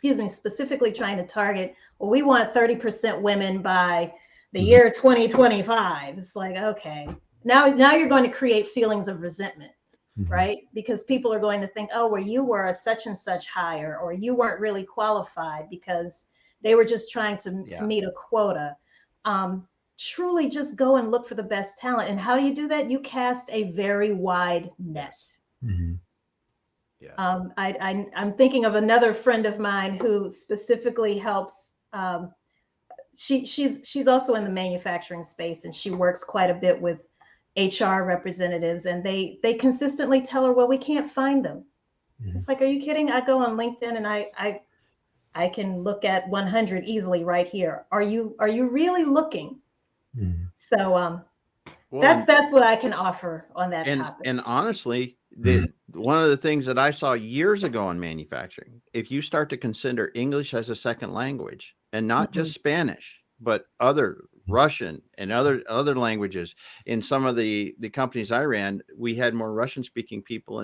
specifically trying to target, well, we want 30% women by the year 2025. It's like, okay, now you're going to create feelings of resentment, right? Because people are going to think, oh, well, you were a such and such hire, or you weren't really qualified because they were just trying to meet a quota. Truly just go and look for the best talent. And how do you do that? You cast a very wide net. I'm thinking of another friend of mine who specifically helps. She's also in the manufacturing space, and she works quite a bit with HR representatives, and they consistently tell her, well, we can't find them. It's like, are you kidding? I go on LinkedIn and I can look at 100 easily right here. Are you really looking? So that's what I can offer on that topic. And honestly, one of the things that I saw years ago in manufacturing, if you start to consider English as a second language, and not just Spanish, but other Russian, and other languages. In some of the companies I ran, we had more Russian speaking people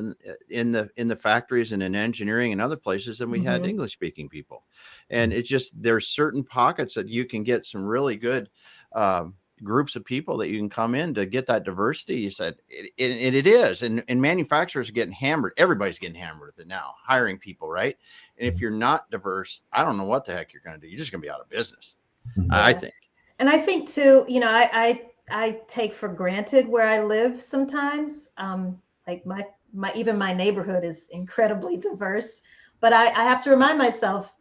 in the factories and in engineering and other places than we had English speaking people. And it's just, there's certain pockets that you can get some really good groups of people that you can come in to get that diversity. You said it is, and manufacturers are getting hammered. Everybody's getting hammered with it now, hiring people, right? And if you're not diverse, I don't know what the heck you're going to do. You're just going to be out of business, I think. And I think too, I take for granted where I live sometimes. Like even my neighborhood is incredibly diverse, but I have to remind myself,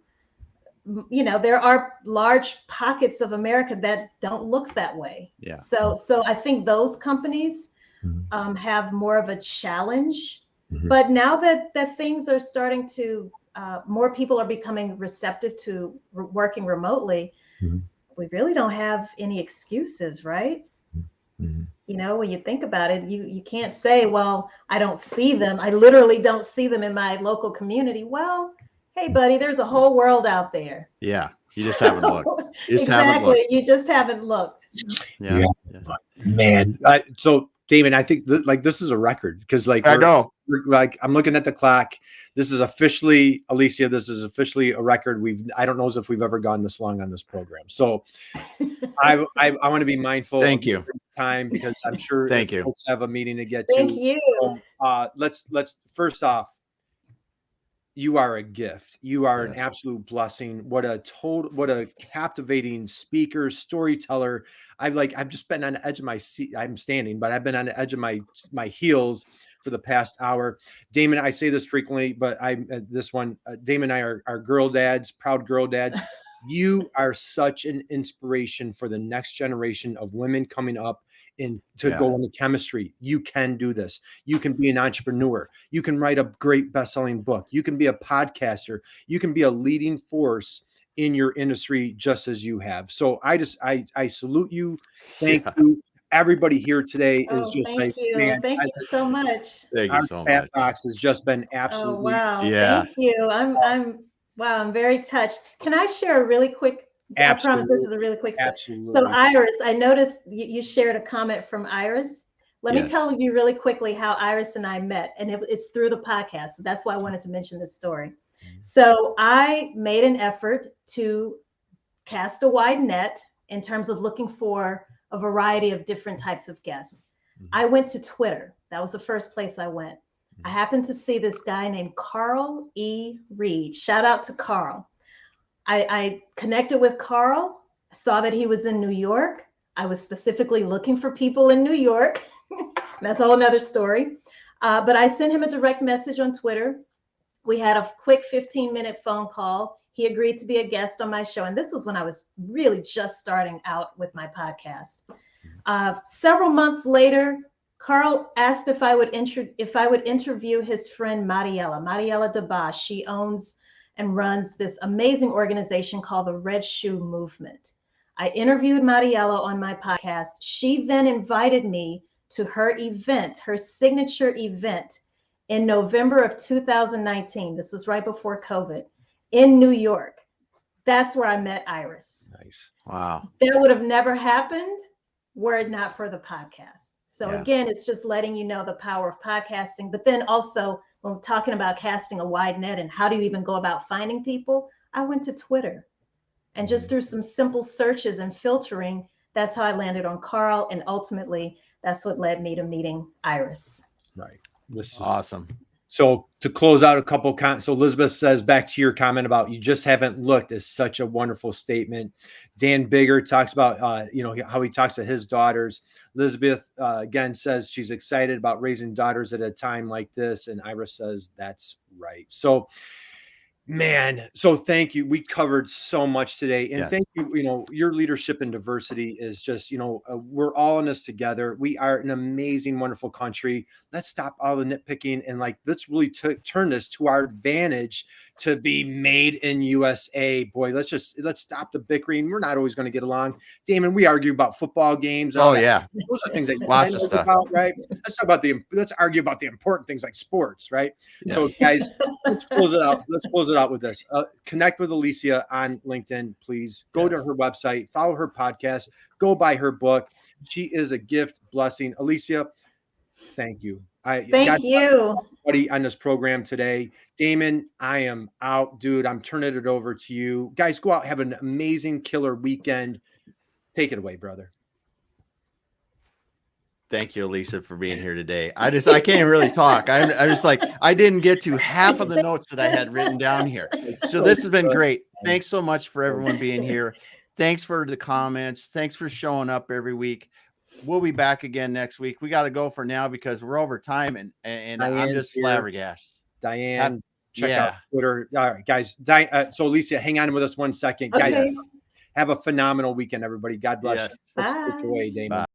there are large pockets of America that don't look that way. Yeah. So I think those companies have more of a challenge. But now that things are starting to, more people are becoming receptive to working remotely, we really don't have any excuses, right? When you think about it, you can't say, well, I don't see them. I literally don't see them in my local community. Well, hey, buddy, there's a whole world out there. Yeah. You just haven't looked. You just haven't looked. Yeah. Man. So Damon, I think this is a record, because I know. I'm looking at the clock. This is officially, Alicia, this is officially a record. I don't know if we've ever gone this long on this program. So I want to be mindful. Thank you. Time, because I'm sure folks have a meeting to get to. Thank you. Let's first off, you are a gift. You are an absolute blessing. What a captivating speaker, storyteller. I've just been on the edge of my seat. I'm standing, but I've been on the edge of my heels for the past hour. Damon, I say this frequently, but Damon and I are girl dads, proud girl dads. You are such an inspiration for the next generation of women coming up go into chemistry. You can do this. You can be an entrepreneur. You can write a great best-selling book. You can be a podcaster. You can be a leading force in your industry, just as you have. So I salute you. Thank you. Everybody here today is just thank you. Man, thank you so much. Thank you so much. Box has just been absolutely. Oh, wow. Yeah. Thank you. I'm very touched. Can I share a really quick? Absolutely. I promise this is a really quick story. Absolutely. So Iris, I noticed you shared a comment from Iris. Let me tell you really quickly how Iris and I met, and it's through the podcast. So that's why I wanted to mention this story. So I made an effort to cast a wide net in terms of looking for a variety of different types of guests. I went to Twitter. That was the first place I went. I happened to see this guy named Carl E. Reed. Shout out to Carl. I connected with Carl, saw that he was in New York. I was specifically looking for people in New York. That's a whole nother story. But I sent him a direct message on Twitter. We had a quick 15-minute phone call. He agreed to be a guest on my show. And this was when I was really just starting out with my podcast. Several months later, Carl asked if I would interview his friend Mariela DeBas. She owns and runs this amazing organization called the Red Shoe Movement. I interviewed Mariela on my podcast. She then invited me to her event, her signature event in November of 2019. This was right before COVID in New York. That's where I met Iris. Nice. Wow. That would have never happened were it not for the podcast. So again, it's just letting you know the power of podcasting. But then also when we're talking about casting a wide net and how do you even go about finding people, I went to Twitter and just through some simple searches and filtering, that's how I landed on Carl. And ultimately, that's what led me to meeting Iris. Right. This is awesome. So to close out a couple so Elizabeth says, back to your comment about you just haven't looked, is such a wonderful statement. Dan Bigger talks about, how he talks to his daughters. Elizabeth, again, says she's excited about raising daughters at a time like this. And Iris says, that's right. So, man, so thank you. We covered so much today. And thank you. Your leadership and diversity is just, we're all in this together. We are an amazing, wonderful country. Let's stop all the nitpicking and let's really turn this to our advantage to be made in USA. Boy, let's stop the bickering. We're not always going to get along. Damon, we argue about football games. Oh, yeah. Those are things that lots of stuff about, right? Let's argue about the important things like sports, right? Yeah. So guys, let's close it up. out with this. Connect with Alicia on LinkedIn, please. Go to her website, follow her podcast, go buy her book. She is a gift, blessing. Alicia, thank you. Thank you. Everybody on this program today. Damon, I am out, dude. I'm turning it over to you. Guys, go out, have an amazing killer weekend. Take it away, brother. Thank you, Alicia, for being here today. I can't really talk. I'm just like, I didn't get to half of the notes that I had written down here. So this has been great. Thanks so much for everyone being here. Thanks for the comments. Thanks for showing up every week. We'll be back again next week. We got to go for now because we're over time, and I'm just flabbergasted. Diane, check out Twitter. All right, guys. So Alicia, hang on with us 1 second. Okay. Guys, have a phenomenal weekend, everybody. God bless you. Bye. Take away, Damon. Bye.